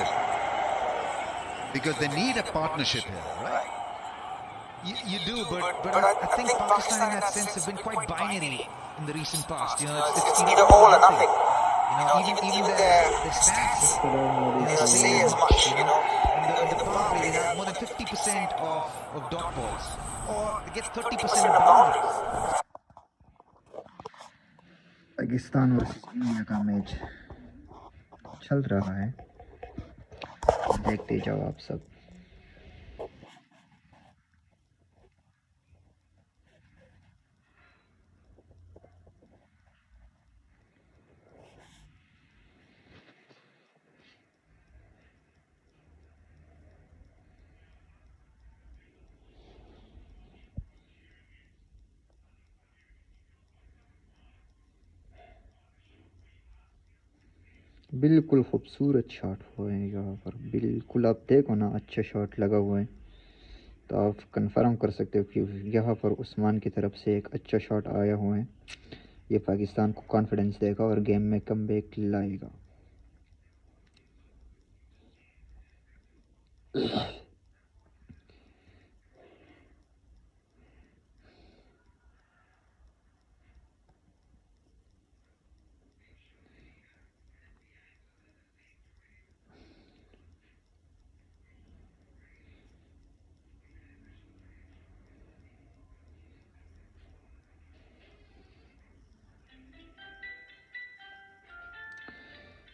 it because they need a partnership here, right? You do, but I think Pakistan in that sense have been quite binary in the recent past. It's either all or nothing. Even their stats say as much. In the power play, they have more than 50% of dot balls, or they get 30% of boundaries. Pakistan versus India का match चल रहा है, देखते जाओ आप सब। बिल्कुल खूबसूरत शॉट हुए हैं यहाँ पर, बिल्कुल आप देखो ना, अच्छा शॉट लगा हुआ है, तो आप कंफर्म कर सकते हो कि यहाँ पर उस्मान की तरफ से एक अच्छा शॉट आया हुआ है। ये पाकिस्तान को कॉन्फिडेंस देगा और गेम में कमबैक लाएगा।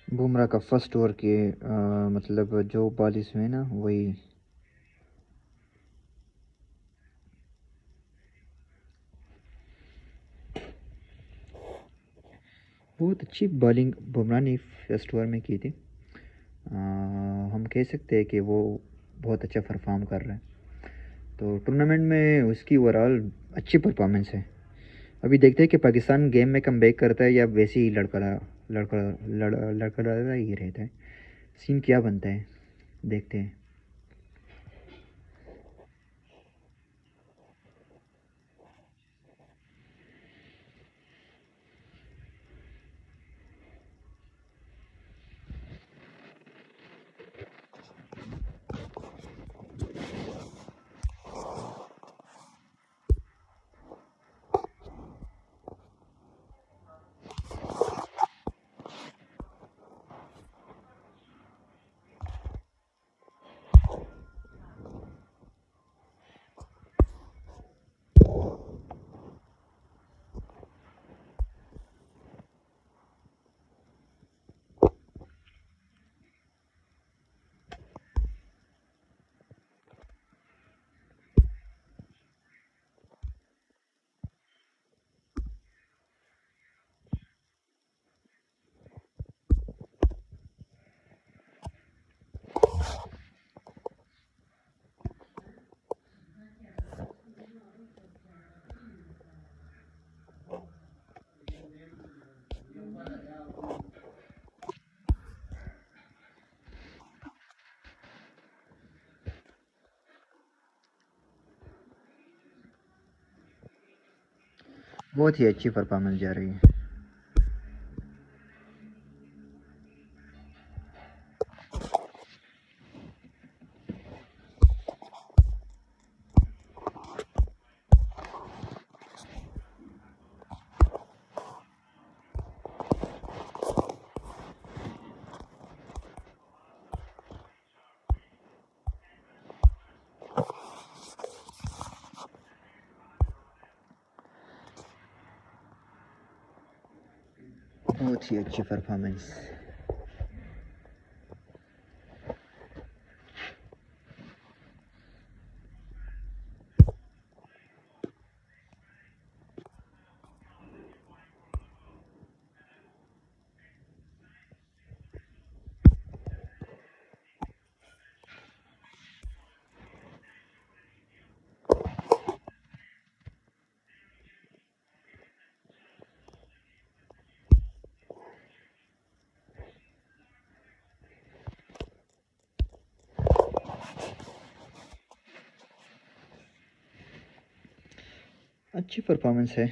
बुमराह का फर्स्ट ओवर के मतलब जो बॉलिस हुए ना, वही बहुत अच्छी बॉलिंग बुमराह ने फर्स्ट ओवर में की थी। हम कह सकते हैं कि वो बहुत अच्छा परफॉर्म कर रहा है, तो टूर्नामेंट में उसकी ओवरऑल अच्छी परफॉर्मेंस है। अभी देखते हैं कि पाकिस्तान गेम में कमबैक करता है या वैसे ही लड़खड़ा ही रहता है। सीन क्या बनता है, देखते हैं। बहुत ही अच्छी परफॉर्मेंस जा रही है। बहुत ही अच्छी परफॉर्मेंस। अच्छी परफॉर्मेंस है,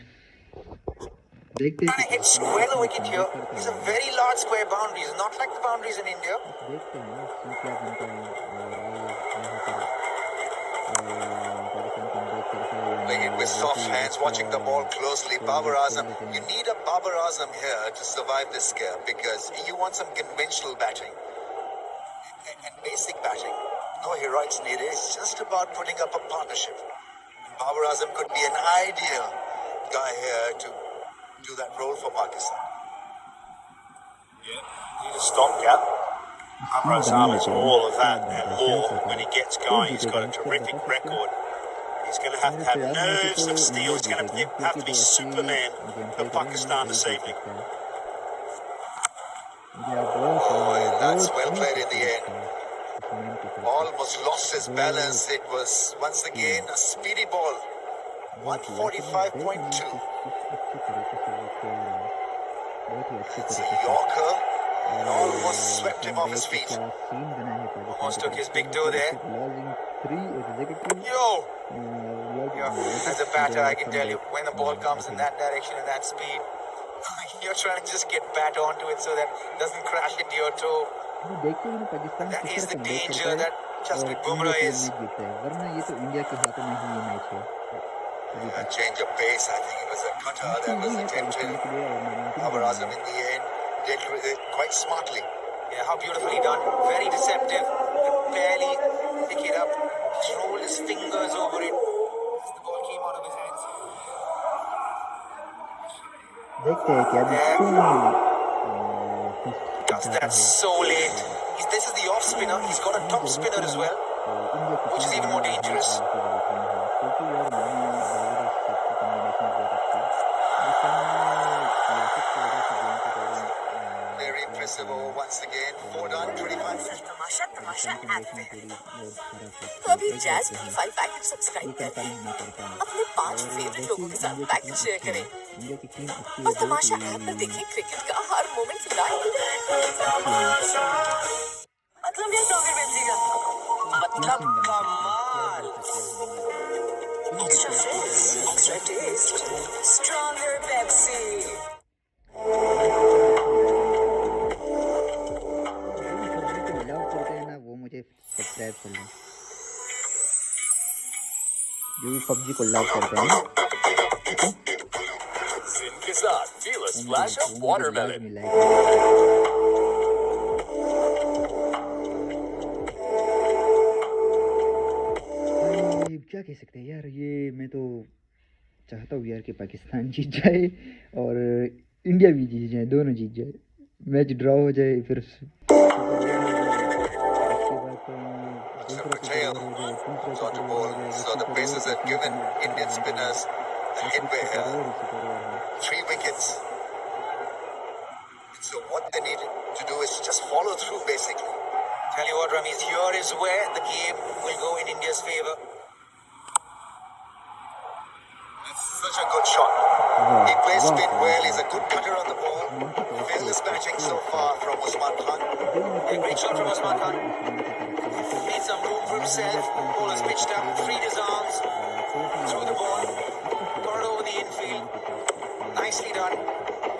देखते हैं Trying to hit square the wicket here. These are very large square boundaries, not like the boundaries in India. देखते हैं ना इसमें क्या बनता है और वो यहाँ पर पाकिस्तान कम बैक करता है या Playing it with soft hands, watching the ball closely. Babar Azam, you need a Babar Azam here to survive this scare because you want some conventional batting and basic batting. No heroics needed. It's just about putting up a partnership. Babar Azam could be an ideal guy here to do that role for Pakistan. Yeah, need a stopgap. Babar Azam is all of that and more when he gets going. He's got a terrific record. He's going to have nerves of steel. He's going to have to be Superman for Pakistan this evening. Oh, that's well played in the end. Almost lost his balance. It was once again a speedy ball. 145.2. It's a Yorker. Almost swept him off his feet. Almost took his big toe there. Yo! As a batter, I can tell you, when the ball comes in that direction and that speed, you're trying to just get bat onto it so that it doesn't crash into your toe. That is the danger that Jasprit Bumrah is. वरना ये तो India के हाथों में ही ये match है A change of pace. I think it was a cutter that was attempted. Babar Azam in the end dealt with it quite smartly. Yeah, how beautifully done. Very deceptive. Could barely pick it up. Just rolled his fingers over it as the ball came out of his hands. देखते हैं कि अभी Does that so late. This is the off spinner. He's got a top spinner as well, which is even more dangerous. Very impressive over once again. 4 done, 25. Tamasha Tamasha app पे है तो अभी jazz P5 active subscribe करके अपने 5 favourite लोगों के साथ package share करें और तमाशा ऐप पर देखें क्रिकेट का हर मोमेंट लाइव मतलब ये टॉगर बेचेगा मतलब कमाल extra fresh extra taste stronger Pepsi subscribe कर लो जो भी PUBG को लव करते हैं Sin के साथ feel a splash of watermelon. क्या कह सकते हैं यार ये मैं तो चाहता हूँ यार कि पाकिस्तान जीत जाए और इंडिया भी जीत जाए दोनों जीत जाए मैच ड्रॉ हो जाए फिर Patel saw the ball, saw the paces had given Indian spinners the headway here. 3 wickets. So what they need to do is just follow through basically. Tell you what, Ramesh, here is where the game will go in India's favour. That's such a good shot. He plays spin well. He's a good cutter on the ball. Fearless batting so far from Usman Khan. A great shot from Usman Khan. Made some room for himself. Ball is pitched up, freed his arms, threw the ball, got it over the infield. Nicely done.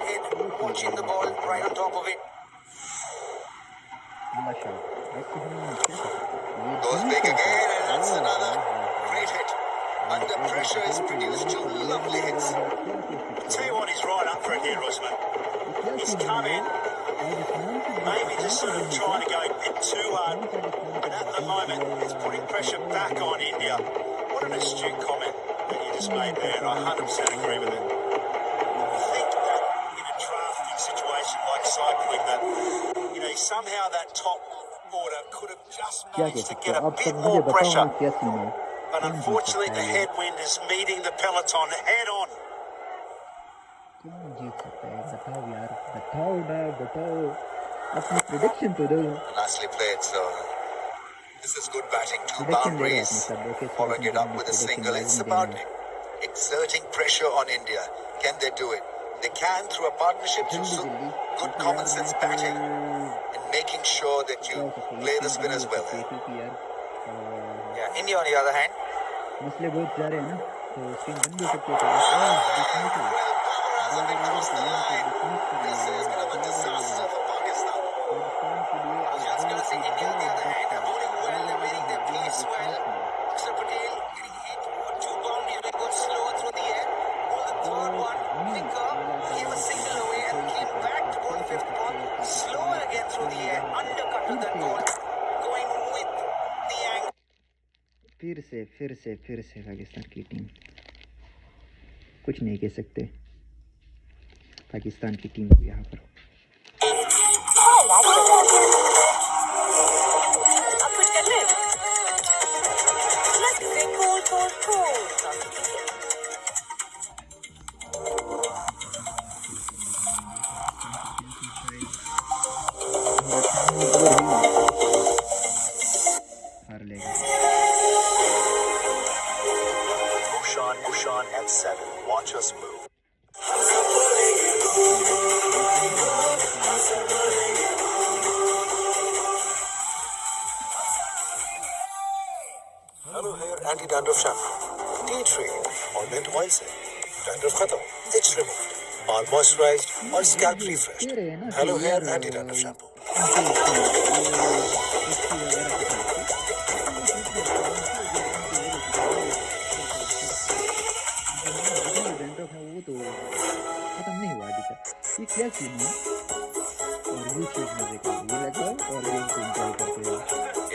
Head watching the ball right on top of it. Goes big again, and that's another great hit. Under pressure, he's produced 2 lovely hits. I'll tell you what, he's right up for it here, Usman. He's come in, maybe just sort of trying to go a bit too hard, and at the moment, it's putting pressure back on India. What an astute comment that you just made there, and I 100% agree with it. I think that in a drafting situation like cycling, that somehow that top order could have just managed to get a bit more pressure. But unfortunately, the headwind is meeting the peloton head on. Nicely played, so this is good batting. 2 boundaries, following it up with a single. It's about exerting pressure on India. Can they do it? They can through a partnership, through good common sense batting and making sure that you play the spinners well. Yeah, India on the other hand. मसले बहुत जा रहे हैं ना तो screen बंद भी सकते थे Well, Babar doesn't cross the line. This is a bit of a disaster for Pakistan. Just gonna see India on the other hand, bowling well, winning their pace well. Akshar Patel getting hit for 2 boundaries, they go slow through the air. Ball the third one, flicker, gave a single away and came back to bowl the fifth ball. Slow again through the air, undercut to that ball, going with the angle. फिर से पाकिस्तान की team, कुछ नहीं कह सकते पाकिस्तान की team को यहाँ पर। अब कुछ कर ले। cool. हार लेगा। Ushan at 7. Watch us move. Hello Hair Anti-Dandruff Shampoo. Tea tree or mint oil से dandruff खत्म, itch removed, all moisturized और scalp refreshed. Hello Hair Anti-Dandruff Shampoo. वो तो खत्म नहीं हुआ अभी तक। ये क्या सीन है? और ये चीज मुझे ये लगाओ और गेम को एंजॉय करते रहो।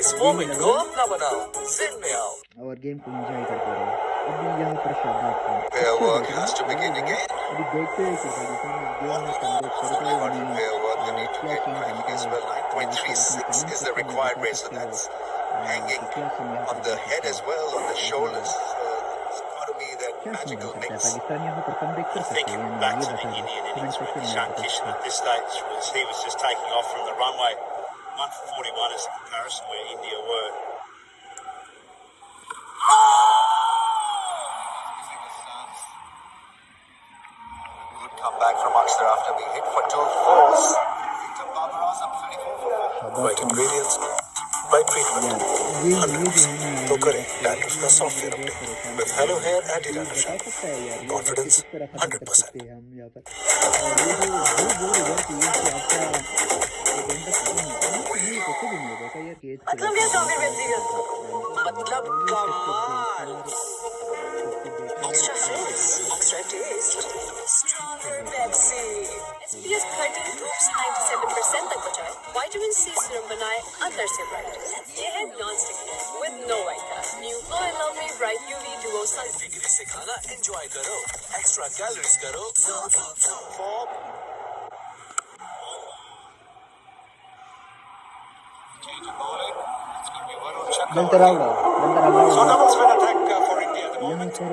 इस मोमेंट को अपना बनाओ, जिद में आओ और गेम को एंजॉय करते रहो। अभी यहाँ पर शाबाश Fair work has to begin again. अभी देखते हैं कि पाकिस्तान गेम में कमबैक करता है या नहीं। Fair work, they need to get training as well. 9.36 is the required rate, so that's hanging on the head as well, on the shoulders. It's got to be that magical mix. Pakistan यहाँ पर comeback कर सकते Thinking हैं back ये to the बता Indian दो। innings with Ishan Kishan at this stage, he was just taking off from the runway. 141 is the comparison where India were. Good comeback from Akshar after being hit for 2 fours. Victor Babar Azam 34 for 4. Right ingredients, right treatment. 100%. तो करें dandruff का software update with Hello Hair Anti-Dandruff Shampoo. Confidence 100%. हम यहाँ पर और ये जो work ये आपका कैसे भी नहीं होगा यार कि मतलब ये सॉन्ग मतलब कमाल extra fizz, extra taste, stronger Pepsi. SPF 30 धूप 97% तक बचाए, विटामिन C सीरम बनाए अंदर से ब्राइट। ये है non stick with no white cast. New Glow and Lovely Bright UV Duo Sun. Degree से खाना एंजॉय करो, एक्स्ट्रा कैलोरीज करो। बंतरावड़ा So double spin attack for India at the यहाँ moment. पर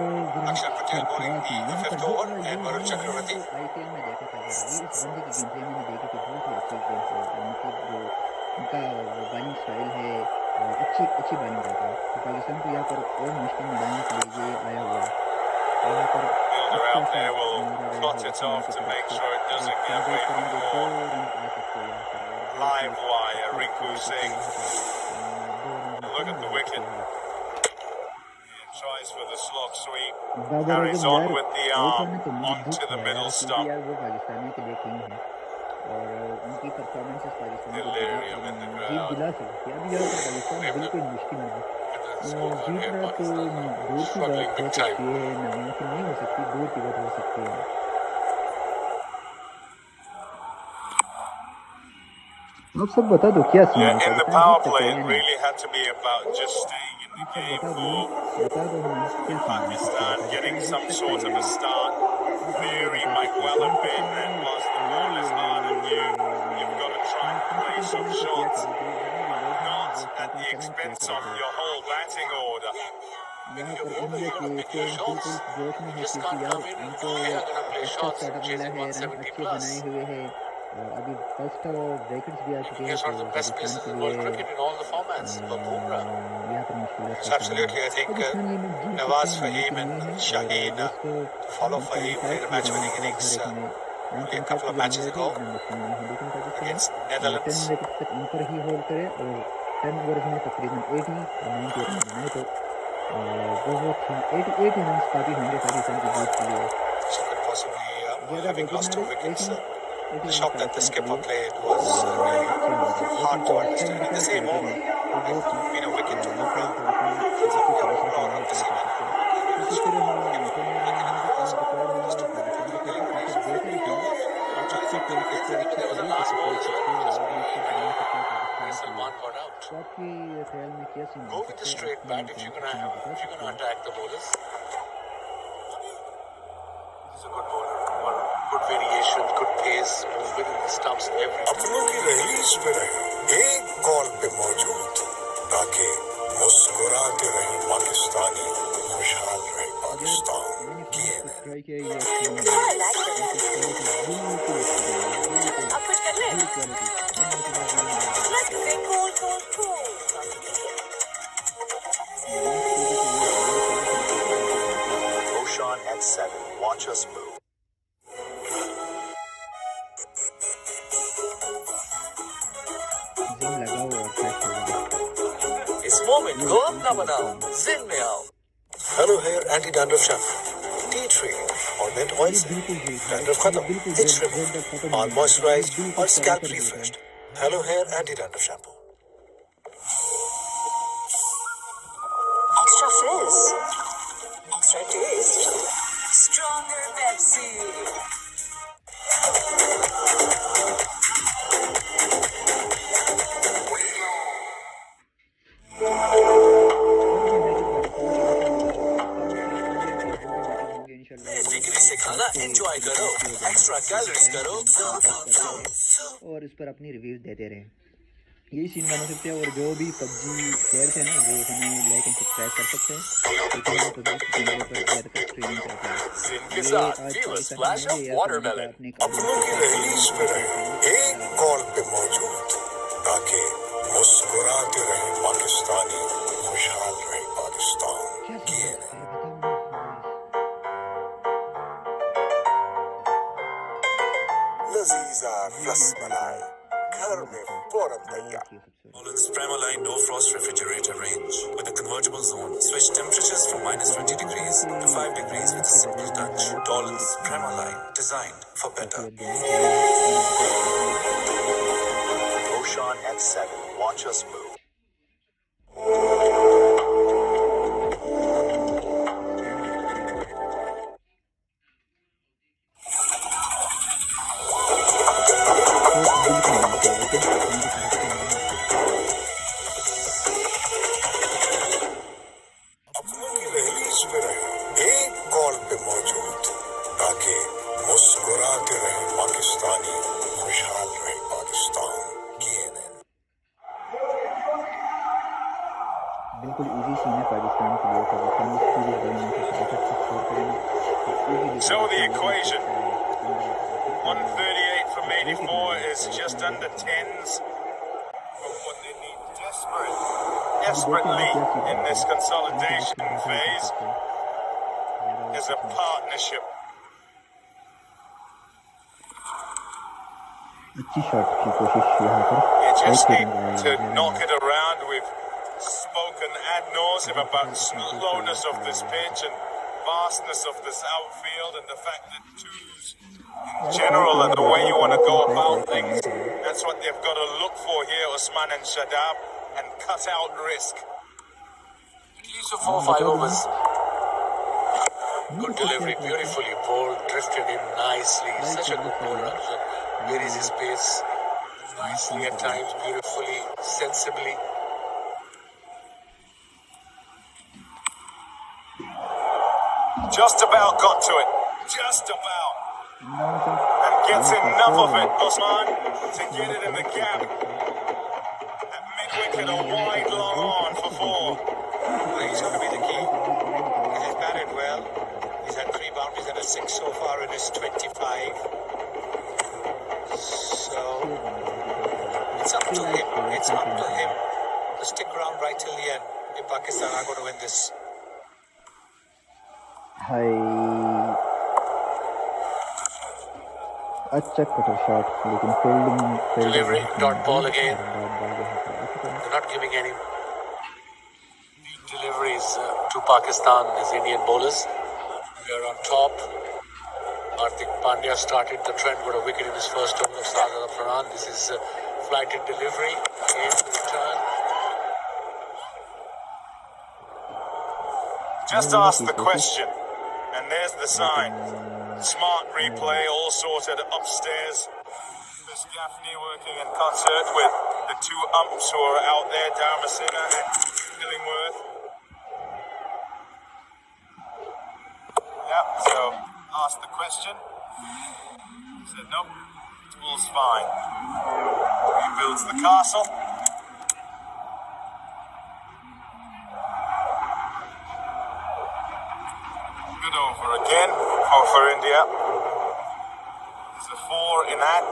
Akshar Patel bowling the fifth over and Varun Chakravarti. IPL में देखा था यार, ये इस बंदे की गेम मैंने देखी थी, बहुत ही अच्छी गेम है। मतलब जो उनका बॉलिंग स्टाइल है अच्छी बॉलिंग करता है। तो पाकिस्तान को यहाँ पर और मुश्किल में डालने के लिए ये आया हुआ है। यहाँ पर Fielder out there will plot it off to make sure it doesn't get away from the ball. Live wire, Rinku Singh. Look at the wicket. He tries for the slog sweep. Carries on with the arm onto the middle stump. वो पाकिस्तानी के लिए king है और उनकी performances Pakistan को Delirium in the Jeet crowd. दिला सकती है। अभी यहाँ पर पाकिस्तान बिल्कुल मुश्किल में है। जीतना तो दूर की बात हो सकती है, नामुमकिन नहीं हो सकती, दूर की बात हो सकती है। आप सब बता दो क्या सीन Yeah, है in the Pakistan power Jeet play, सकते it हैं ना? really had to be about just staying in the game बता for दो हम क्या सीन है Pakistan, getting some sort of a start. Very might well have been, and whilst the ball is hard on you, you've got to try and play some shots, not at the expense of your whole batting order. यहाँ पर India के बिल्कुल जोश में है क्योंकि यार उनको अच्छा स्टार्टअप मिला है, रन अच्छे बनाए हुए हैं और अभी फर्स्ट विकेट्स भी आ चुके हैं तो पाकिस्तान के लिए यहाँ पर मुश्किल Absolutely, I think Nawaz Fahim and Shaheen to follow Fahim played a match-winning innings only a couple of matches ago against Netherlands. 10 wicket तक ऊपर ही होल्ड करे और 10 ओवर्स में तकरीबन 80 और 90 रन बनाए तो बहुत 88 रन काफ़ी होंगे पाकिस्तान की जीत के लिए। So could possibly having lost 2 wickets. The shot that the skipper played was really hard to understand. In the same over, if been a wicket to Bumrah, it's a Bumrah not to see that. Salman got out. Go with the straight bat if you're gonna attack the bowlers. This is a good bowler. Good variation, good pace, move within the stumps every time. अपनों की release पे रहे एक call पे मौजूद ताकि मुस्कुराते रहे पाकिस्तानी खुशहाल रहे Pakistan Yeah, I like that. अब कुछ कर ले. Let's go. Cool. Roshan at 7. Watch us move. Gym लगाओ और फ्लैश लगाओ इस मोमेंट को अपना बनाओ, जिन में आओ. Hello hair anti dandruff shampoo tea tree और मिंट ऑयल से डैंड्रफ खत्म इट्स रिमूव्ड और मॉइस्चराइज्ड और scalp refreshed. Hello hair anti dandruff shampoo. Extra fizz. Extra taste. Stronger Pepsi. Degree से खाना एंजॉय करो, एक्स्ट्रा कैलोरीज करो. और इस पर अपनी रिव्यूज देते रहे. यही सीन बना सकते हैं और जो भी पबजी प्लेयर्स हैं ना वो हमें लाइक एंड सब्सक्राइब कर सकते हैं क्योंकि हम पबजी चैनल पर ज़्यादातर स्ट्रीमिंग करते हैं. के साथ give a splash of watermelon. अपनों की रिलीज पे रहे एक कॉल पे मौजूद ताकि मुस्कुराते रहे पाकिस्तानी खुशहाल रहे पाकिस्तान लजीजा रसमलाई घर में फौरन तैयार. Nolan's Premaline No Frost Refrigerator range with a convertible zone. Switch temperatures from -20 degrees to 5 degrees with a simple touch. Nolan's Premaline, designed for better. Roshan at 7. Watch us move. अपनों की रिलीज पे रहे एक call पे मौजूद ताकि मुस्कुराते रहे पाकिस्तानी खुशहाल रहे पाकिस्तान CNN. बिल्कुल इजी सीन है पाकिस्तान के लिए. पाकिस्तान इस पूरी बड़ी मैच से बहुत अच्छा स्कोर करेंगे. So the equation, 138 from 84 is just under 10s. But what they need desperately in this consolidation phase is a partnership. अच्छी शॉट की कोशिश यहाँ पर. You just need to knock it around. We've spoken ad nauseum about slowness of this pitch and vastness of this outfield and the fact that twos in general are the way you want to go about things. That's what they've got to look for here, Usman and Shadab, and cut out risk. At least for 4-5 overs. Good delivery, beautifully bowled, drifted in nicely. Such a good bowler. Varies his pace nicely at times, beautifully, sensibly. Just about got to it. Just about. And gets enough of it, Osman, to get it in the gap. At mid-wicket, a wide long on for 4. Well, he's going to be the key. He has batted well. He's had 3 boundaries and a 6 so far in his 25. So, it's up to him. It's up to him to stick around right till the end. If Pakistan are going to win this. हाय अच्छा cutter shot लेकिन fielding Delivery, dot ball again. They're not giving any deliveries to Pakistan as Indian bowlers. We are on top. Hardik Pandya started the trend with a wicket in his first over of Sagar Pradhan. This is flighted delivery in return. Just ask the question, and there's the sign. Smart replay, all sorted upstairs. Miss Gaffney working in concert with the two umps who are out there, Dharmasena and Illingworth. Yeah, so asked the question. He said, nope, all's fine. Rebuilds the castle. Good over again for India. There's a 4 in that.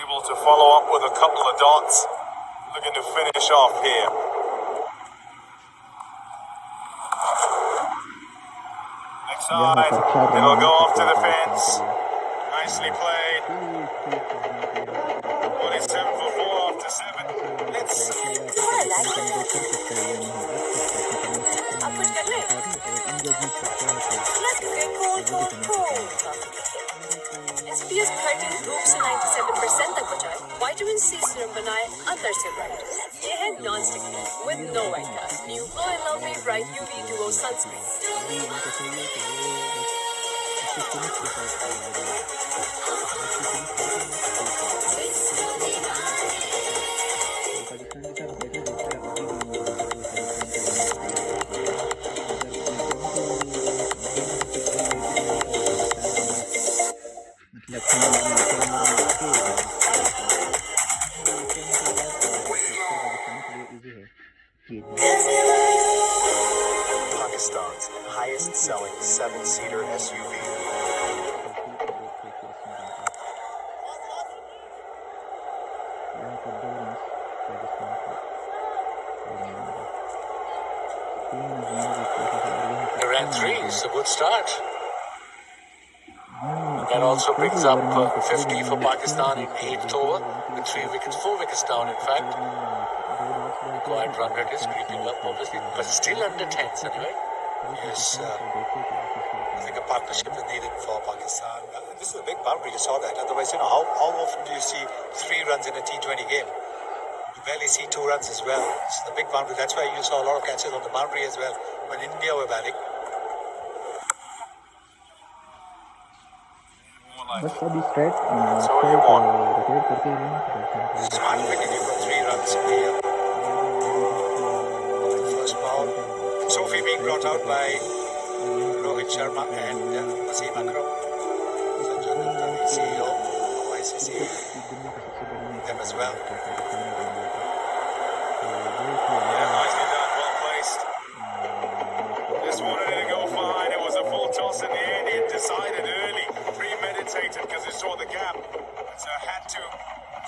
Able to follow up with a couple of dots. Looking to finish off here. Next side, it'll go off to the fence. Nicely played. 47 for 4 after 7. Let's see. Upward कर ले। Let's go. SPF 13 धूप से 97% तक बचाए। Vitamin C serum बनाए अंदर से bright. ये है non stick with no white cast. New Glow and Lovely Bright UV Duo Sunscreen. Pakistan's highest selling 7-seater SUV. They ran 3, it's a good start. That also brings up 50 for Pakistan in 8th over, with 3 wickets, 4 wickets down in fact. Quiet run rate is creeping up obviously, but still under 10s anyway. Yes, I think a partnership is needed for Pakistan. This is a big boundary, you saw that. Otherwise, how often do you see 3 runs in a T20 game? You barely see 2 runs as well. It's a big boundary. That's why you saw a lot of catches on the boundary as well when India were batting. बस अभी strike rotate करते हैं। Smart picking for 3 runs here. First ball. Sophie being brought out by Rohit Sharma and Wasim Akram. Sanjay Gupta, the CEO of ICC, them as well. Yeah, nicely done, well placed. Just wanted it to go fine. It was a full toss in the end. He decided early, premeditated because he saw the gap. So had to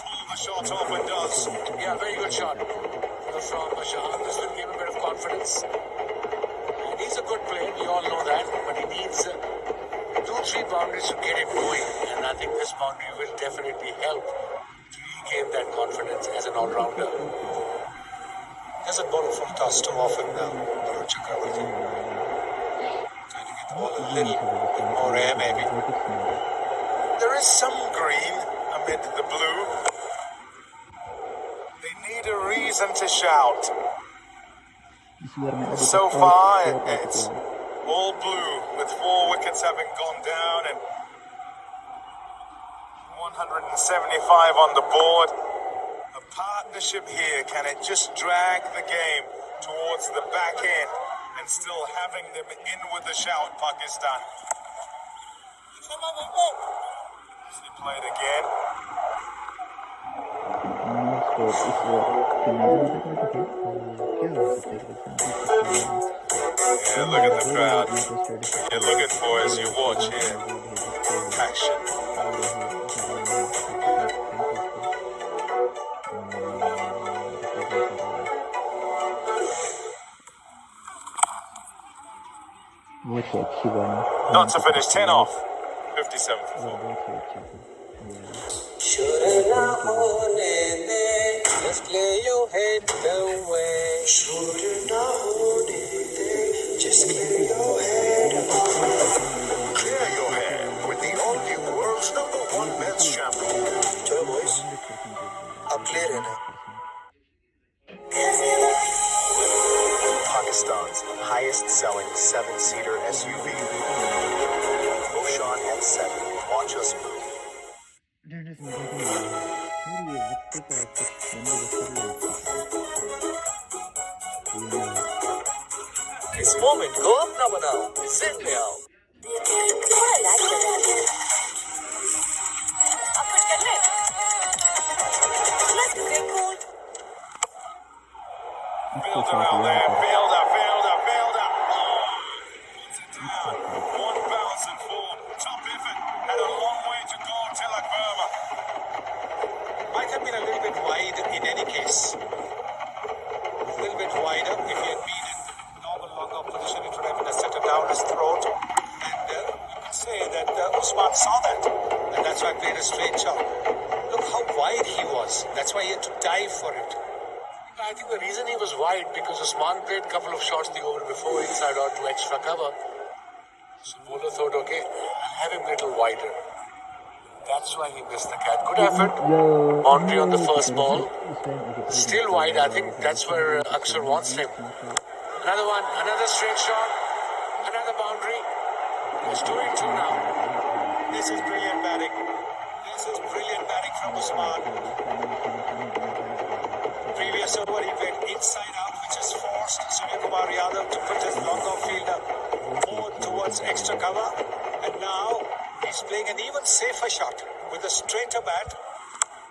pull the shot off and does. Yeah, very good shot from Shahan. This will give him a bit of confidence. And he's a good player, we all know that, but he needs 2-3 boundaries to get him going. And I think this boundary will definitely help to regain that confidence as an all-rounder. Doesn't bowl a full toss too often now, Varun Chakravarti. Trying to get the ball a little bit more air maybe. There is some green amid the blue. They need a reason to shout. So far, it's all blue, with 4 wickets having gone down and 175 on the board. A partnership here, can it just drag the game towards the back end and still having them in with the shout, Pakistan? He played again. Yeah, look at the crowd. You're looking for as you watch here. Action. Not to finish 10 off. 57 for 4. Should not hold it, just lay your head away. Should not hold it, just lay your head away. Clear clear है ना? Pakistan's highest selling 7-seater SUV. Roshan N7. Watch us move. इस moment को अपना बनाओ, जिद ले आओ। थोड़ा लैग कर रहा है। अब कुछ कर ले। Let's get cool. Fielder out there, fielder. Down. One bounce and forward. Top effort. Had a long way to go, Tilak Verma. Might have been a little bit wide in any case. A little bit wider. If he had been in normal longer position, it would have been a setter down his throat. And you can say that Usman saw that. And that's why he played a straight shot. Look how wide he was. That's why he had to dive for it. I think the reason he was wide because Usman played a couple of shots the over before inside out to extra cover. So bowler thought, okay, I'll have him a little wider. That's why he missed the catch. Good effort. Boundary on the first ball. Still wide. I think that's where Akshar wants him. Another one. Another straight shot. Another boundary. He's 2-2 now. This is brilliant batting. From Usman. Previous over he went inside out, which has forced Surya Kumar Yadav to put his long-off fielder more towards extra cover. And now he's playing an even safer shot with a straighter bat.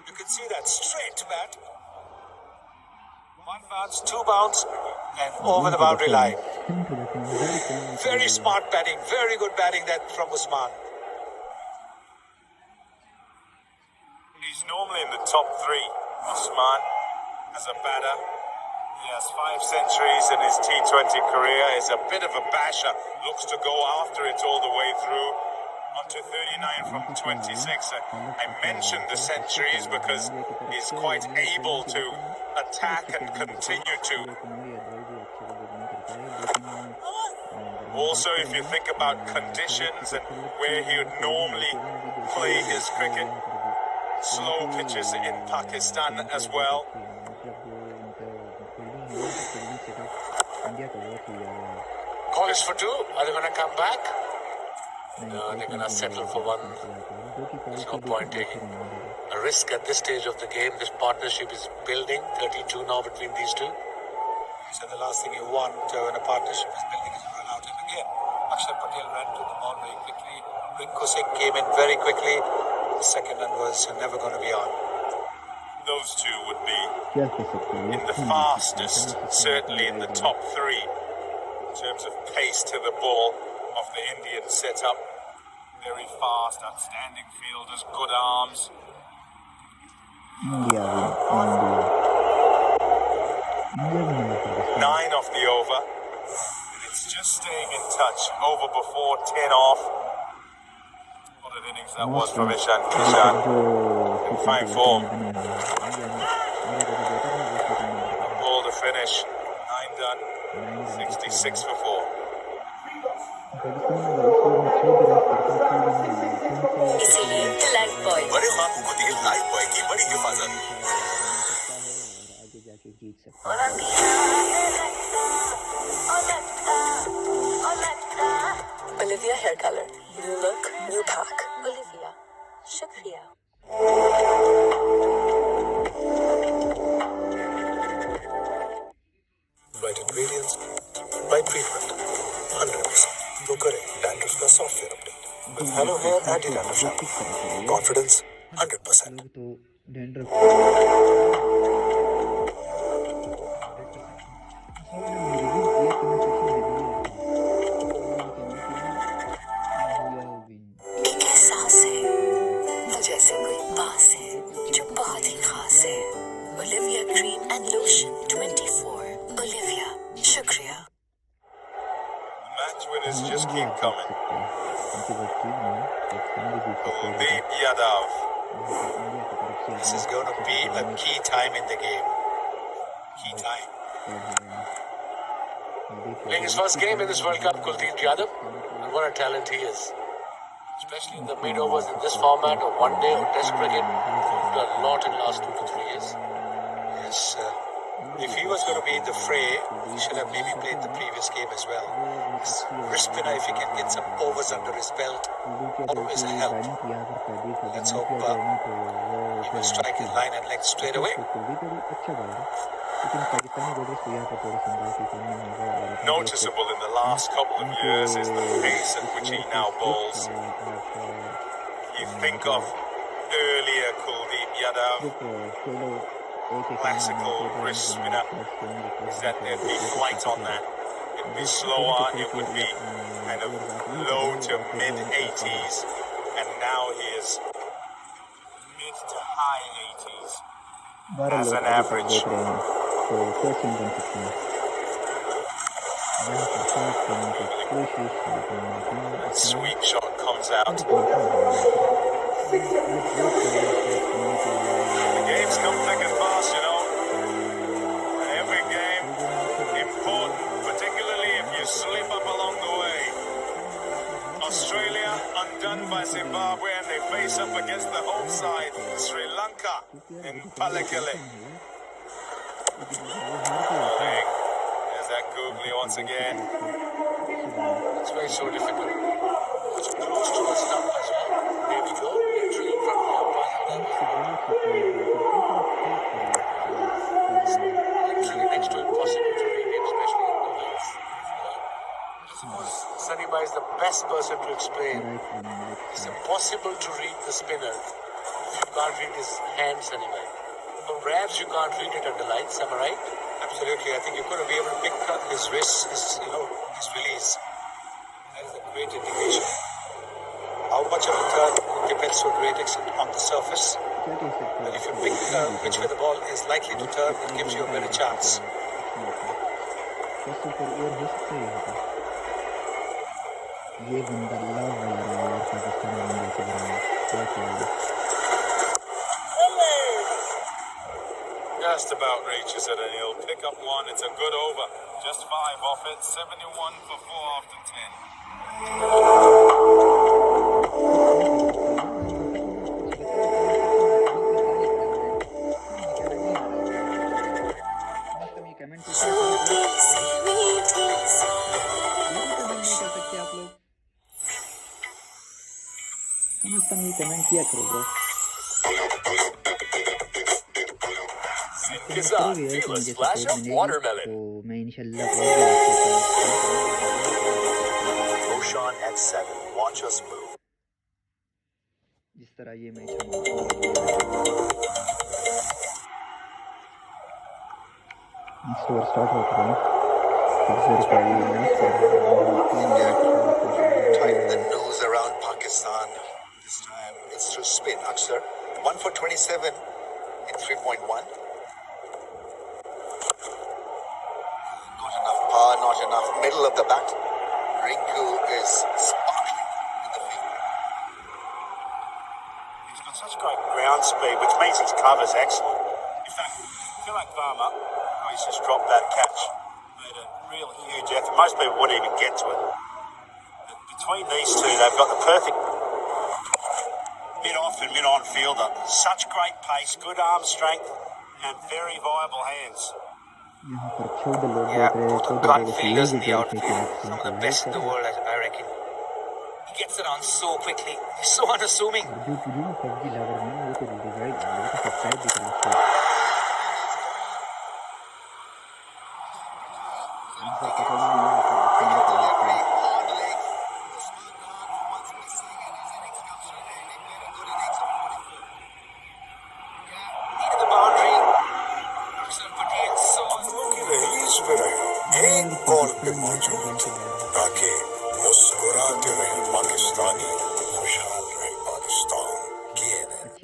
You can see that straight bat. One bounce, two bounce, and over the boundary line. Very smart batting, very good batting that from Usman. He's normally in the top three. Usman, as a batter, he has 5 centuries in his T20 career. Is a bit of a basher. Looks to go after it all the way through. Onto 39 from 26. I mentioned the centuries because he's quite able to attack and continue to. Also, if you think about conditions and where he would normally play his cricket, slow pitches in Pakistan as well. Call is for 2. Are they going to come back? No, they're going to settle for 1. There's no point taking a risk at this stage of the game. This partnership is building. 32 now between these two. So the last thing you want when a partnership is building is to run out. And again, Akshar Patel ran to the ball very quickly. Rinku Singh came in very quickly. The second run was never going to be on. Those two would be in the fastest, certainly in the top 3 in terms of pace to the ball of the Indian setup. Very fast, outstanding fielders, good arms. 9 off the over. And it's just staying in touch. Over before, 10 off. What an innings that was from Ishan Kishan. In fine form. Ball to finish. 9 done. 66 for 4. इसीलिए life boy बड़े बाबू को दी life boy की बड़ी हिफाजत। Olivia hair color, new look, new pack. Olivia, shukriya. Right ingredients, right treatment, 100%. तो करें dandruff का software update with Hello Hair Anti-Dandruff Shampoo. Confidence 100%. तो डैंड्रफ एक एहसास है जैसे कोई पास है जो बहुत ही खास है। Olivia cream and lotion 24. Olivia, shukriya. Match winners just keep coming. Kuldeep Yadav. This is going to be a key time in the game. Key time. Playing his first game in this World Cup, Kuldeep Yadav. And what a talent he is. Especially in the mid-overs in this format of one day or test cricket. He's done a lot in the last 2 to 3 years. fairness, if he was going to be in the fray, he should have maybe played the previous game as well. His wrist spinner, if he can get some overs under his belt, always a help. Let's hope he will strike his line and length straight away. Noticeable in the last couple of years is the pace at which he now bowls. You think of earlier Kuldeep Yadav, classical wrist spinner, is that there'd be flight on that. It'd be slower, it would be kind of low to mid 80s, and now he is mid to high 80s as an average. That sweep shot comes out. The game's come thick and fast, you know. And every game important, particularly if you slip up along the way. Australia undone by Zimbabwe, and they face up against the home side, Sri Lanka in Pallekele. There's that googly once again. It's very so difficult. It's close to the stump as well. There we go. Literally in front of the umpire. Literally next to impossible to read him, especially in the lights. I suppose Sunnyba is the best person to explain. It's impossible to read the spinner if you can't read his hand, Sunnyba. For Ravs, you can't read it under lights, am I right? Absolutely. I think you're going to be able to pick up his wrist, his release. That is a great indication. How much of a turn depends to a great extent on the surface. But if you pick the pitch where the ball is likely to turn, it gives you a better chance. Just about reaches it, and he'll pick up one. It's a good over. Just 5 off it. 71 for 4 after Kazan, feel a splash of watermelon. Roshan at 7. Watch us move. जिस तरह ये match score start हो चुका है Tighten the nose around Pakistan. This time it's through spin, Akshar. 1 for 27 in 3.1. Not enough power, not enough middle of the bat. Rinku is sparkling in the field. He's got such great ground speed, which means his cover's excellent. In fact, Tilak Varma, he's just dropped that catch, made a real huge effort. Most people wouldn't even get to it. But between these two, they've got the perfect mid-off and mid-on fielder. Such great pace, good arm strength, and very viable hands. Yeah, gut fielders in the outfield. Some of the best in the world, I reckon. He gets it on so quickly. He's so unassuming. एक call पे मौजूद ताकि मुस्कुराते रहे पाकिस्तानी खुशहाल रहे Pakistan.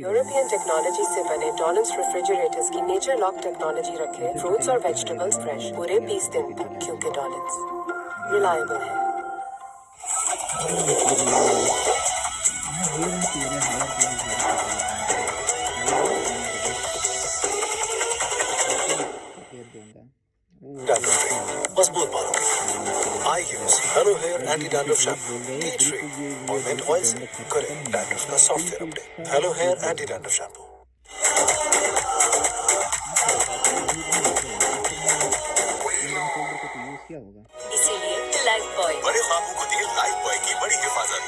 European technology से बने डॉलन्स रेफ्रिजरेटर्स की नेचर लॉक टेक्नोलॉजी रखे फ्रूट्स और वेजिटेबल्स फ्रेश पूरे 20 दिन तक, क्योंकि डॉलन्स रिलायबल है। मजबूत बालों I use Hello Hair Anti-Dandruff Shampoo. Tea tree or mint oil से करें dandruff का software update. Hello Hair Anti-Dandruff Shampoo. किया होगा। इसीलिए लाइफ बॉय बड़े ख्वाबों को दे लाइफ बॉय की बड़ी हिफाजत।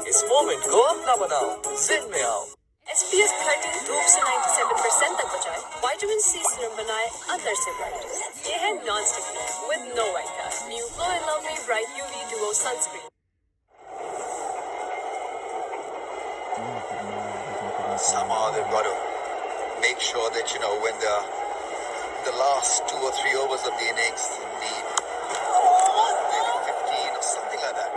इस मोमेंट को अपना बनाओ, जिन में आओ। SPF 30 धूप से 97% तक बचाए, विटामिन C सीरम बनाए अंदर से ब्राइट। ये है non stick with no white cast, new glow and lovely bright UV duo sunscreen. Somehow they've got to make sure that, you know, when the last 2 or 3 overs of the innings need maybe 15 or something like that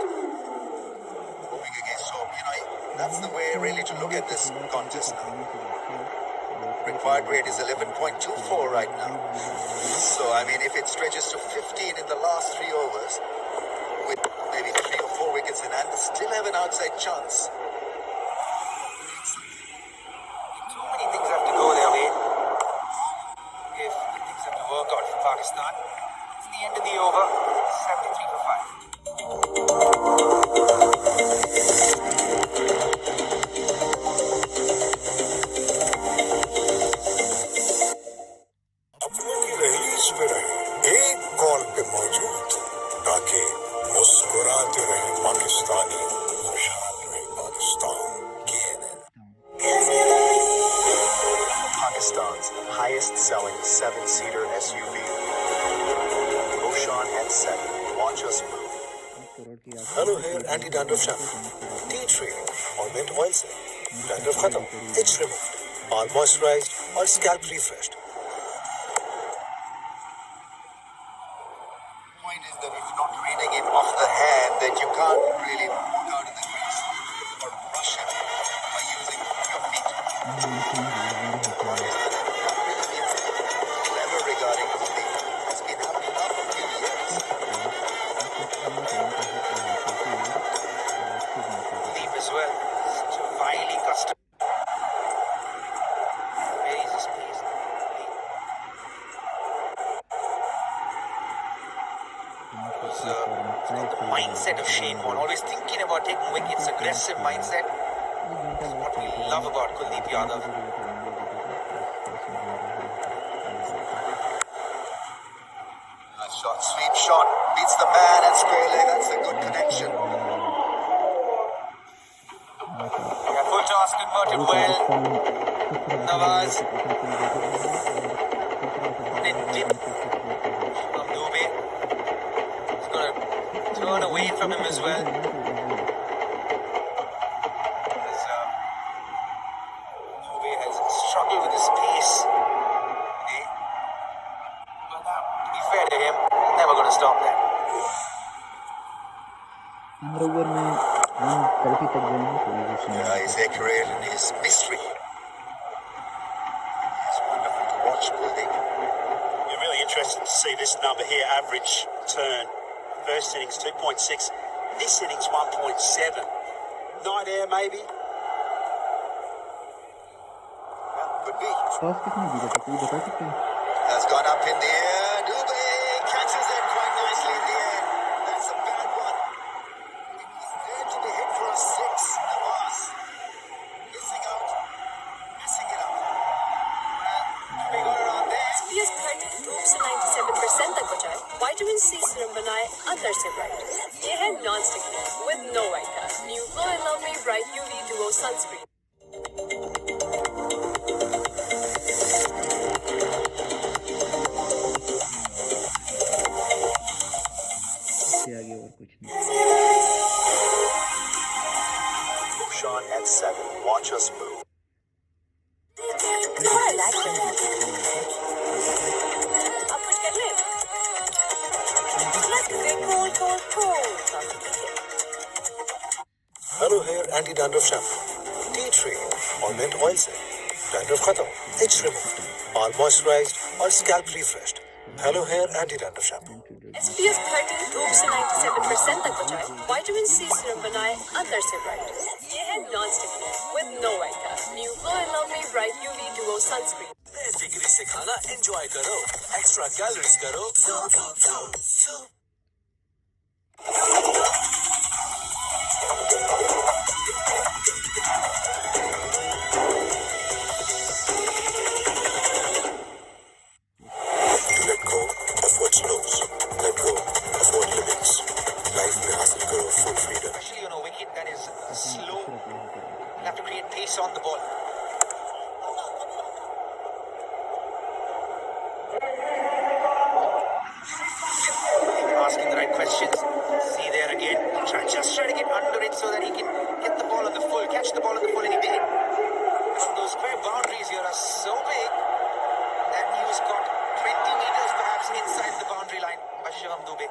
moving against home. You know, that's the way really to look at this contest now. Required rate is 11.24 right now. So, I mean, if it stretches to 15 in the last 3 overs with maybe 3 or 4 wickets in hand, they still have an outside chance. Things have to go their way if things have to work out for Pakistan. It's the end of the over, 73 for 5. अपनों की दहलीज पे रहे, एक call पे मौजूद ताकि मुस्कुराते रहे पाकिस्तानी, खुशहाल रहे Pakistan. Pakistan's highest-selling 7-seater SUV. Roshan N7. Watch us move. Hello hair anti dandruff shampoo, tea tree और मिंट ऑयल से डैंड्रफ खत्म, इट्स रिमूव्ड, बाल मॉइस्चराइज्ड और scalp refreshed. Point is that if you're not reading him off the hand, that you can't really walk out of the crease or rush him by using your feet. Clever regarding Kuldeep. It's been happening now for a few years. Deep as well. Such a finely custom. Where is his pace? The mindset of Shane Warne, always thinking about taking wickets, aggressive mindset. That's what we love about Kuldeep Yadav. Nice shot, sweep shot, beats the man and square leg. That's a good connection. Yeah, full toss converted well. Nawaz. Then dip from Dubey. He's going to turn away from him as well. Dubey has struggled with his pace today. But to be fair to him, he's never going to stop that. 15 over में 130 तक जाएंगे तो Yeah, he's accurate and his mystery. It's wonderful to watch, Kuldeep. You're really interested to see this number here, average turn. First innings 2.6, this innings 1.7. Night air maybe. Yeah, could be. Toss किसने जीता था कोई बता सकते हैं? Has gone up in the air. Dubey catches it quite nicely in the air. That's a bad one. It was there to be hit for a 6. Nawaz missing out, messing it up. Well, we got around there. SPF 30 धूप से 97% तक बचाए, vitamin C serum बनाए अंदर से bright. ये है non stick with no white cast, new glow and lovely bright UV duo sunscreen. इससे आगे और कुछ नहीं। Roshan N7. Watch us move. थोड़ा रिलैक्स कर अब कुछ कर ले। Let's get cold. Hello hair anti dandruff shampoo, tea tree और मिंट ऑयल से डैंड्रफ खत्म, इट्स रिमूव्ड, बाल मॉइस्चराइज्ड और scalp refreshed. Hello hair anti dandruff shampoo. SPF 30 धूप से 97% तक बचाए, विटामिन C सीरम बनाए अंदर से ब्राइट। ये है non stick with no white cast, new glow and lovely bright UV duo sunscreen. बेफिक्री से खाना एंजॉय करो, एक्स्ट्रा कैलोरीज करो। kare. Especially on a wicket that is slow. You have to create pace on the ball. Asking the right questions. See there again. Just try to get under it so that he can get the ball on the full, catch the ball on the full, and he did. And those square boundaries here are so big that he was caught 20 meters perhaps inside the boundary line by Shivam Dube.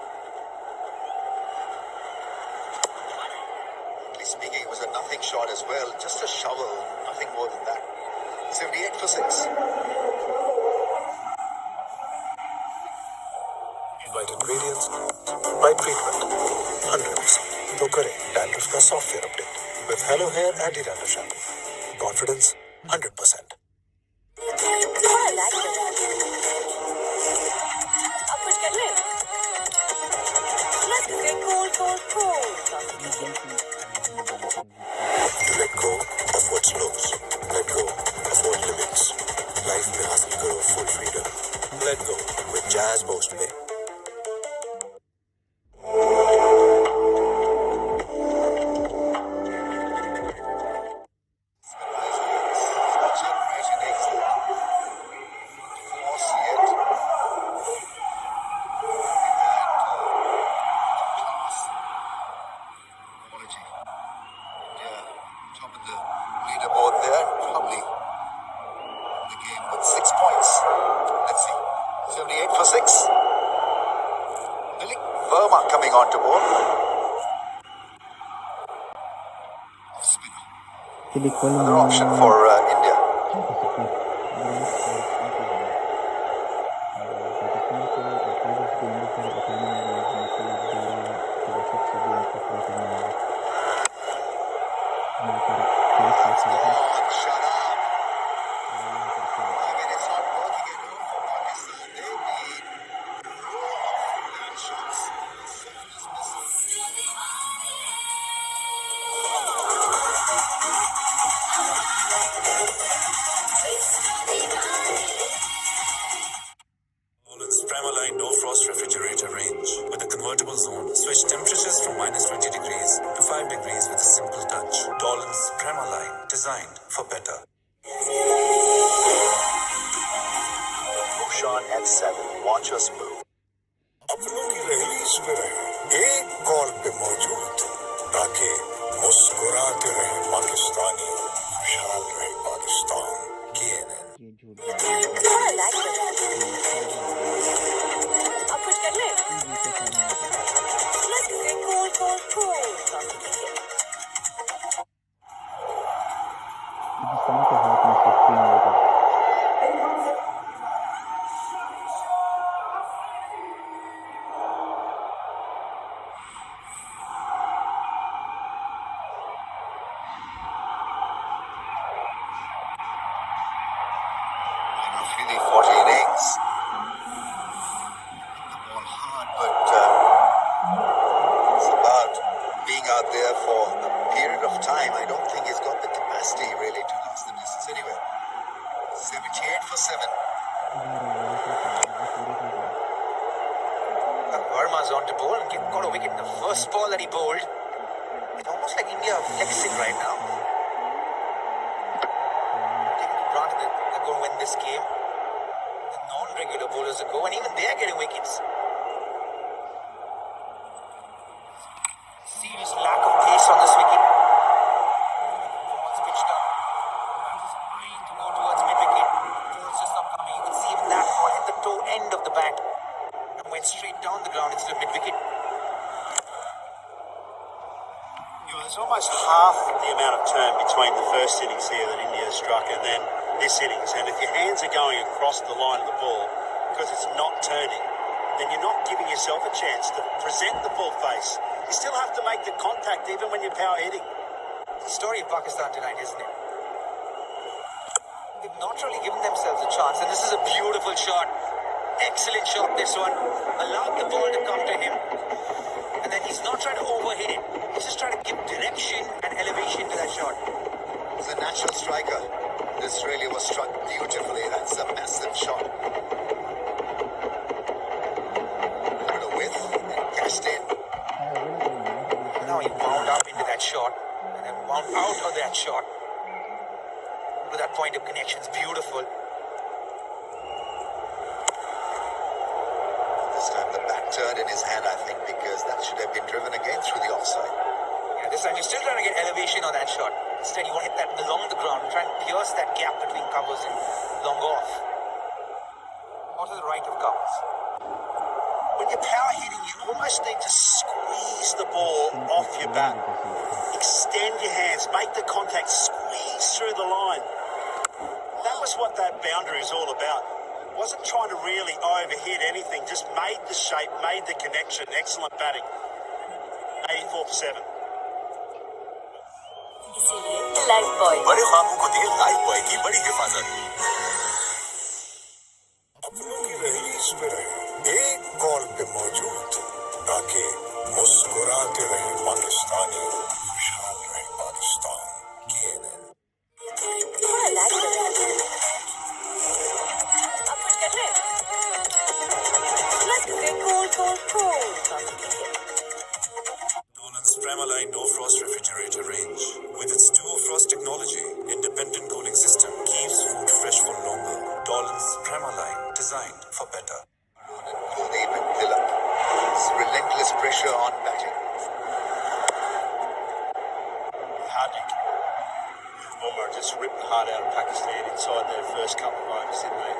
Speaking, it was a nothing shot as well. Just a shovel, nothing more than that. 78 for 6. Right ingredients, right treatment, 100%. तो करें dandruff का software update with Hello Hair Anti-Dandruff Shampoo. Confidence 100%. अब कुछ कर ले। Let's get cool. Let go of what's loose. Let go of what limits. Life में हासिल करो full freedom. Let go with Jazz Boost Bay. Coming on to board. Another option for India. Premaline No Frost Refrigerator range with a convertible zone. Switch temperatures from -20 degrees to 5 degrees with a simple touch. Dolan's Premaline, designed for better. Roshan at 7. Watch us move. अपनों की रहीस में रहे, एक call पे मौजूद, ताकि मुस्कुराते रहे पाकिस्तानी, खुशहाल रहे पाकिस्तान. KNN. अब कुछ कर ले। Let's get cool. हिंदुस्तान के हाथ में सिर्फ 3 wicket. Really 40 innings. The ball hard, but it's about being out there for a period of time. I don't think he's got the capacity really to last the distance anyway. 78 for 7. Verma's on to bowl and got a wicket in the first ball that he bowled. It's almost like India are flexing right now. Taking for granted that they're going to win this game. The non-regular bowlers are going, and even they're getting wickets. Serious lack of pace on this wicket. Ball's pitched up. Trying to go towards mid-wicket. Ball's just not coming. You can see even that ball hit the toe end of the bat and went straight down the ground instead of mid-wicket. There's almost half the amount of turn between the first innings here that India struck and then this innings. And if your hands are going across the line of the ball because it's not turning, then you're not giving yourself a chance to present the ball face. You still have to make the contact even when you're power hitting. It's the story of Pakistan tonight, isn't it? They've not really given themselves a chance, and this is a beautiful shot. Excellent shot, this one. Allowed the ball to come to him, and then he's not trying to overhit it. He's just trying to give direction and elevation to that shot. He's a natural striker. This really was struck beautifully. That's a massive shot. Got a width and cashed in. Now he wound up into that shot and then wound out of that shot to that point of connection. It's beautiful. This time the bat turned in his hand, I think, because that should have been driven again through the offside. Yeah, this time you're still trying to get elevation on that shot. Instead, you want to hit that along the ground, try and pierce that gap between covers and long off. Or to the right of covers. When you're power hitting, you almost need to squeeze the ball off your bat. Extend your hands, make the contact, squeeze through the line. That was what that boundary is all about. Wasn't trying to really overhit anything, just made the shape, made the connection. Excellent batting. 84 for 7. इसीलिए life boy बड़े ख्वाबों को दिए life boy की बड़ी हिफाजत। अपनों की रहीस में रहे, एक कॉल पे मौजूद, ताकि मुस्कुराते रहे पाकिस्तानी, खुशहाल रहे पाकिस्तान। थोड़ा लैग कर रहा है। आप कुछ कर रहे हैं? Let's say cool. Dolan's Premaline No Frost Refrigerator range. With its Duo Frost technology, independent cooling system keeps food fresh for longer. Dolan's Premaline, designed for better. Kuldeep and Tilak. It's relentless pressure on batting. Hardik. Bumrah just ripped the heart out of Pakistan inside their first couple of overs, didn't they?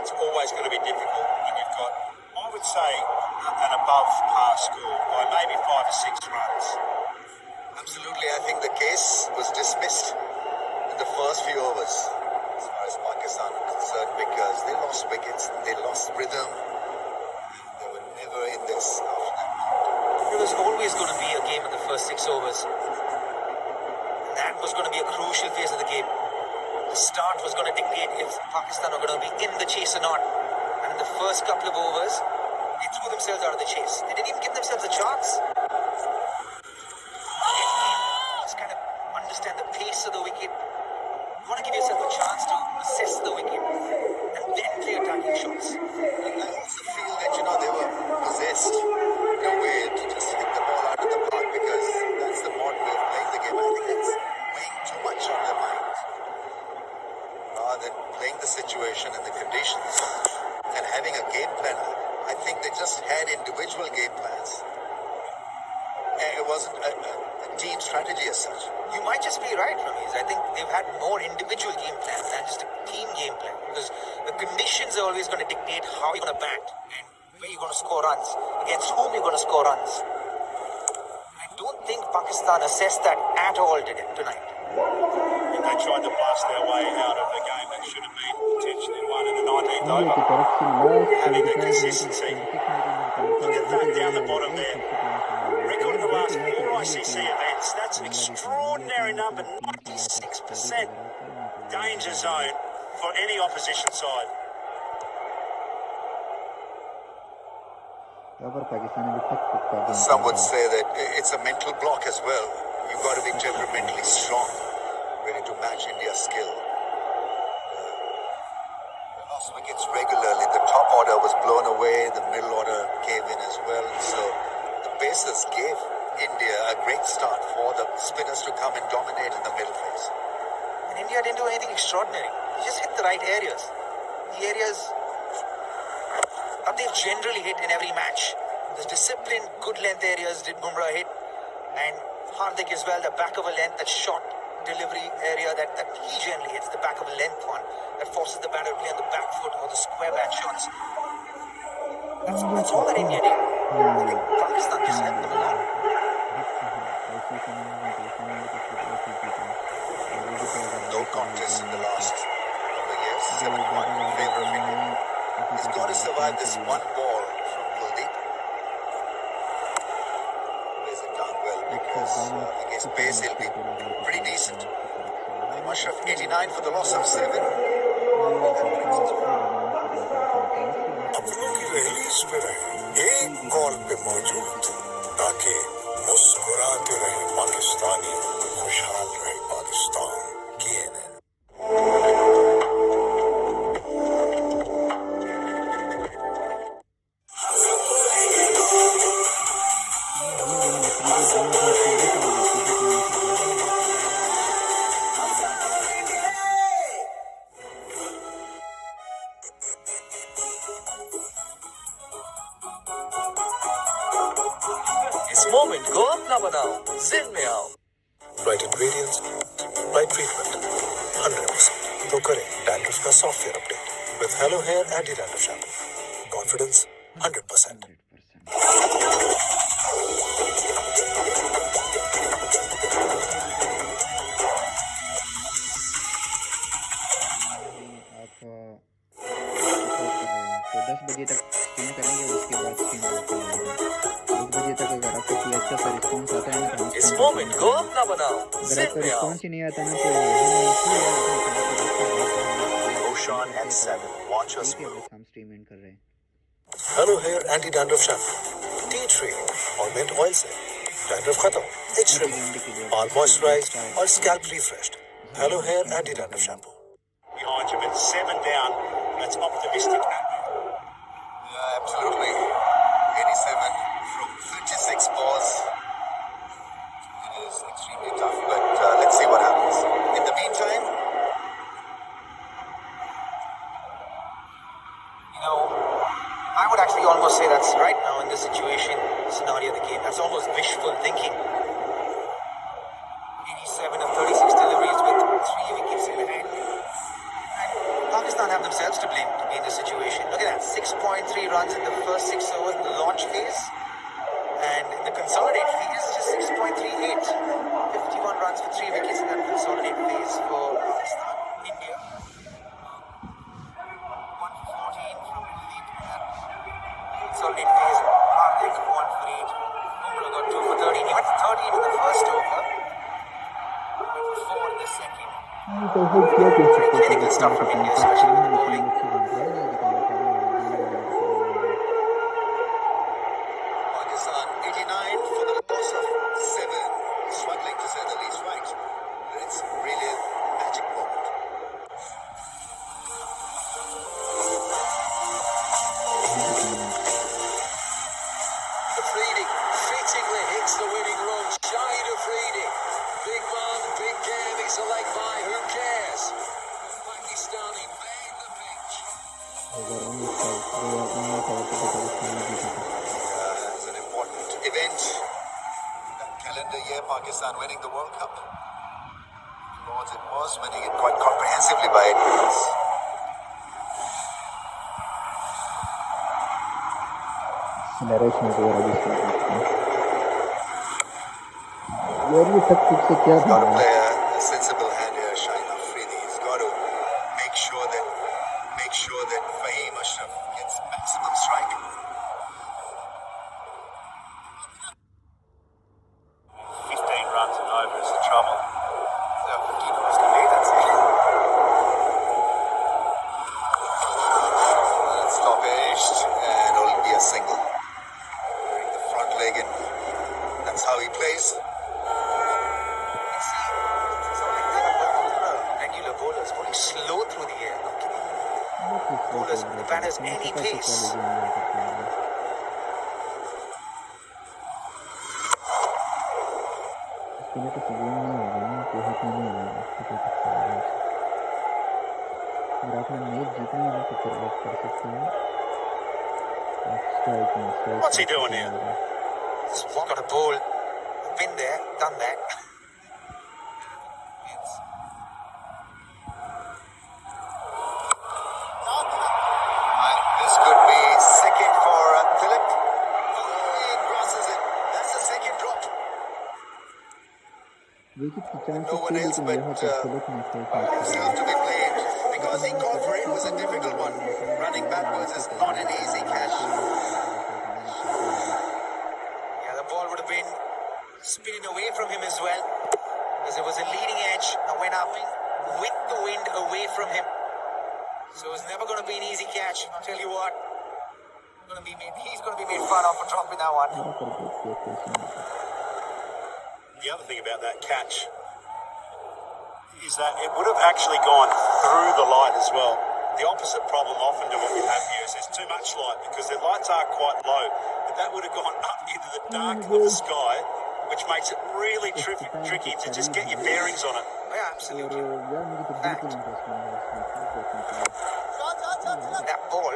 It's always going to be difficult when you've got, I would say, an above par score by maybe 5 or 6 runs. Absolutely, I think the case was dismissed in the first few overs as far as Pakistan are concerned, because they lost wickets, they lost rhythm, and they were never in this after that. It was always going to be a game in the first 6 overs. And that was going to be a crucial phase of the game. The start was going to dictate if Pakistan are going to be in the chase or not. And in the first couple of overs, they threw themselves out of the chase. They didn't even give themselves a chance. Just kind of understand the pace of the wicket. You want to give yourself a chance to assess the wicket and then play attacking shots. I also feel that, they were possessed in a way to just hit the ball out of the park, because that's the modern way of playing the game. I think that's weighing too much on their minds. Rather than playing the situation and the conditions and having a game plan, I think they just had individual game plans. And it wasn't a team strategy as such. You might just be right, Ramiz. I think they've had more individual game plans than just a team game plan, because the conditions are always going to dictate how you're going to bat and where you're going to score runs, against whom you're going to score runs. I don't think Pakistan assessed that at all tonight. And they tried to blast their way out of the game that should have been potentially won in the 19th India की over. तरफ से last Having the consistency. Look at that down the bottom there. Record of the last 4 ICC events. That's an extraordinary number. 96% danger zone for any opposition side. यहाँ पर पाकिस्तान अभी तक पक्का game Some would say that it's a mental block as well. You've got to be temperamentally strong, ready to match India's skill. They lost wickets regularly. The top order was blown away. The middle order came in as well. So the Pacers gave India a great start for the spinners to come and dominate in the middle phase. And India didn't do anything extraordinary. They just hit the right areas. The areas that they've generally hit in every match. The disciplined, good length areas did Bumrah hit. And Hardik as well, the back of a length, that short delivery area that he generally hits, the back of a length one, that forces the batter to play on the back foot or the square back shots. That's all that India did. I think Pakistan just helped them along. No contest in the last couple of years. 7-1 in favor of India. He's got to survive this one ball from Kuldeep. Plays it down well, because against pace he'll be pretty decent. Mushraf 89 for the loss of 7. अपनों की रहीस में रहे, एक call पे मौजूद, ताकि मुस्कुराते रहे पाकिस्तानी, खुशहाल रहे पाकिस्तान। जिन में आओ। Right ingredients, right treatment, 100%. तो करें डैंड्रफ का software update with Hello Hair Anti-Dandruff Shampoo. Confidence 100%. तो 10 बजे तक स्ट्रीम करेंगे, उसके बाद स्ट्रीम ऑफ हो जाएगा। 1 बजे तक अगर आपको कोई अच्छा सा रिस्पॉन्स आता है ना, इस मोमेंट को अपना बनाओ। अगर आपको रिस्पॉन्स ही नहीं आता ना तो Ocean at 7. Watch us. हम स्ट्रीम एंड कर रहे हैं। Hello Hair Anti-Dandruff Shampoo. Tea tree और mint oil से dandruff खत्म, itch removed, all moisturized और scalp refreshed. Hello Hair Anti-Dandruff Shampoo. Behind you, but 7 down. That's optimistic. Yeah, absolutely. 87 from 36 balls. It is extremely tough, but let's see what happens. In the meantime, I would actually almost say that's right now in the situation, scenario of the game. That's almost wishful thinking. 87 of 36 deliveries with 3 wickets in hand. And Pakistan have themselves to blame to be in this situation. Look at that, 6.3 runs in the first 6 overs in the launch phase. And in the consolidate phase, just 6.38. 51 runs for 3 wickets in that consolidate phase for Pakistan. India. 114 from Delhi to that consolidate phase. Hardik 1 for 8. Umrah got 2 for 13. He went for 13 in the first over. Went for 4 in the second. Very clinical stuff from India, especially with the bowling. Pakistan 89 for the loss of 7. Struggling to say the least, right? It's really a magic moment. Afridi fittingly hits the winning run. Shahid Afridi. Big man, big game. It's a leg by. Who cares? Pakistani made the pitch. It's an important event. That calendar year, Pakistan winning the World Cup. Lords, it was winning it quite comprehensively by 8 points. Narration वगैरह भी start करते हैं। यार ये सब कुछ से क्या He's got to था? play a sensible hand here, Shahid Afridi. He's got to make sure that Fahim Ashraf gets maximum strike. 15 runs and over is the trouble. Yeah, 15 overs to play, that's it. It's stoppaged and it'll be a single. Wearing the front leg in. That's how he plays. Regular bowlers bowling slow through the air, not giving bowlers, the batters any pace. इसमें तो सुकून नहीं होगा ना, कोई हक नहीं होगा इसको कर सकते हैं आराम से। अगर आपने मैच जीतना है तो फिर आप कर सकते हैं स्ट्राइक में strike. What's he doing here? He's got a bowl. Been there, done that. This could be second for Tilak. Oh, he crosses it. That's the second drop. Wicket की चांस No one थी else लेकिन but यहाँ पर तिलक ने सही पास himself to be played because he called for it was a difficult one. Running backwards is not an easy catch. Yeah, the ball would have been spinning away from him as well, because it was a leading edge and went up with the wind away from him. So it's never going to be an easy catch. I'll tell you what, he's going to be made fun of for dropping that one. यहाँ पर देखते हैं कैसे The other thing about that catch is that it would have actually gone through the light as well. The opposite problem often to what we have here is there's too much light because the lights are quite low, but that would have gone up into the dark of the sky, which makes it really tricky to just get your bearings on it. Yeah, absolutely. और यार मुझे तो बिल्कुल interest नहीं है इसमें। That ball,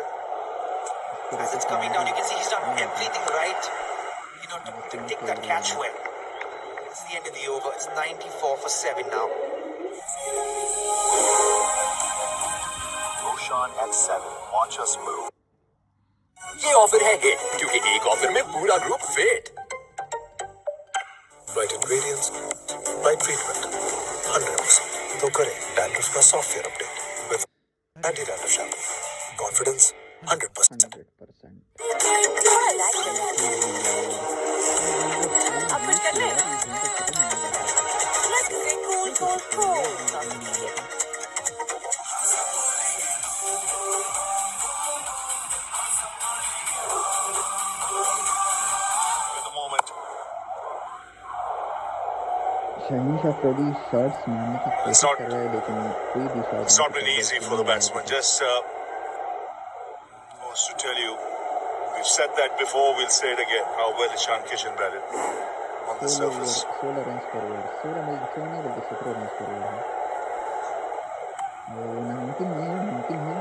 as it's coming down, you can see he's done everything right, to take that catch well. It's the end of the over. It's 94 for 7 now. Roshan at 7. Watch us move. ये offer है hit क्योंकि एक offer में पूरा group fit. Right ingredients, right treatment, 100%. तो करें dandruff का software update with anti-dandruff shampoo. Confidence 100%. 100%। अब कुछ कर ले। Let's say cool. At the moment, Shaheen Shah Afridi shots मारने की कोशिश It's not- कर रहा है लेकिन कोई भी shot it's not been easy for the batsman. Just wants to tell you, we've said that before, we'll say it again, how well Ishan Kishan batted on the surface. 16 run पर over 16 नहीं बल्कि 17 run पर over है वो नामुमकिन नहीं है मुमकिन है।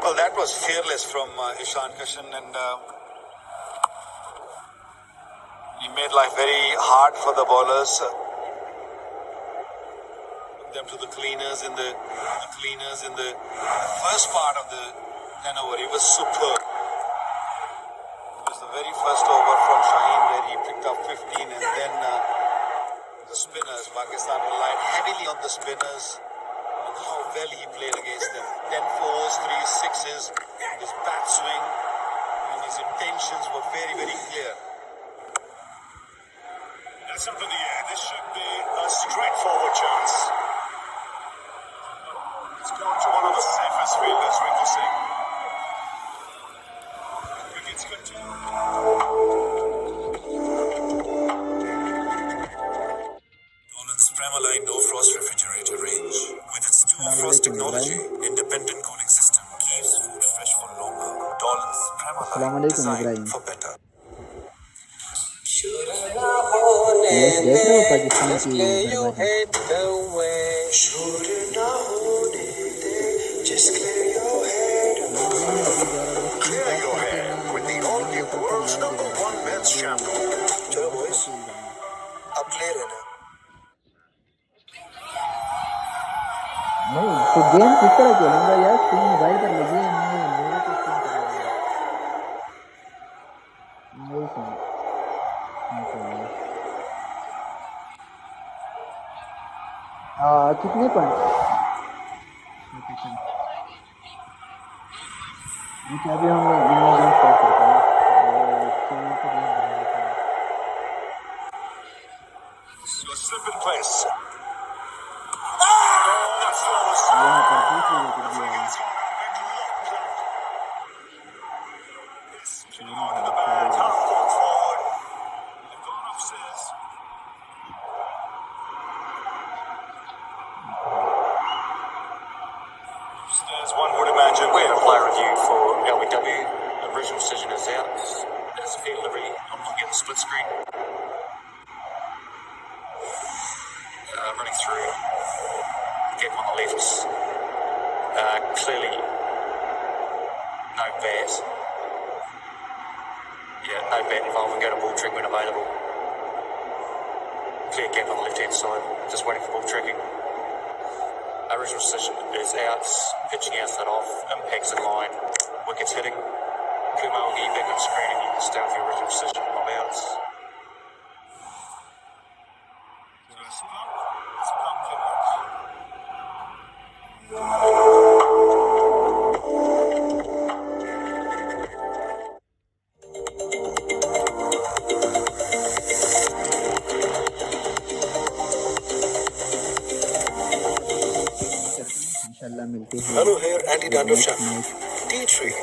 Well, that was fearless from Ishan Kishan, and he made life very hard for the bowlers. Took them to the cleaners in the first part of the 10 over. He was superb. It was the very first over from Shaheen where he picked up 15, and then the spinners. Pakistan relied heavily on the spinners. And how well he played against them. 10 fours, 3 sixes, his bat swing, and his intentions were very, very clear. That's up in the air. This should be a straightforward chance. It's gone to one of the safest fielders, Rinkle Singh. Cricket's continue. Dolan's Premaline No Frost Refrigerator range. With its dual frost technology, independent cooling system keeps food fresh for longer. Dolan's Premaline, Assalamualaikum, designed Ibrahim. for better. Match देख रहे हो पाकिस्तान की बर्बादी? Clear your hair with the all-new world's #1 men's shampoo. चलो boys, अब clear है ना? नहीं तो गेम किस तरह खेलूंगा यार तुम मोबाइल पर लगे मेरे को स्क्रीन पर लगे वही सुन कितने पॉइंट अभी हम इमेजिन स्टार्ट करते हैं A slip in place. यहाँ पर दूसरी विकेट दिया है It's gone out of it. Locked up. It's been hard in the bag. Half gone forward. They've gone upstairs. Upstairs, one would imagine. We have a player review for LBW. The original decision is out. There's a field delivery. I'm looking at the split screen. Running through. Gap on the left. Clearly no bat. Yeah, no bat involving go to ball trick when available. Clear gap on the left hand side. Just waiting for ball tracking. Original decision is out. Pitching outside off. Impacts in line. Wickets hitting. Kumalgi back on screen and you can stay with your original decision of outs. It's plump finish. इंशाल्लाह मिलते हैं Hello, hair anti-dandruff next shampoo. Match Tea tree.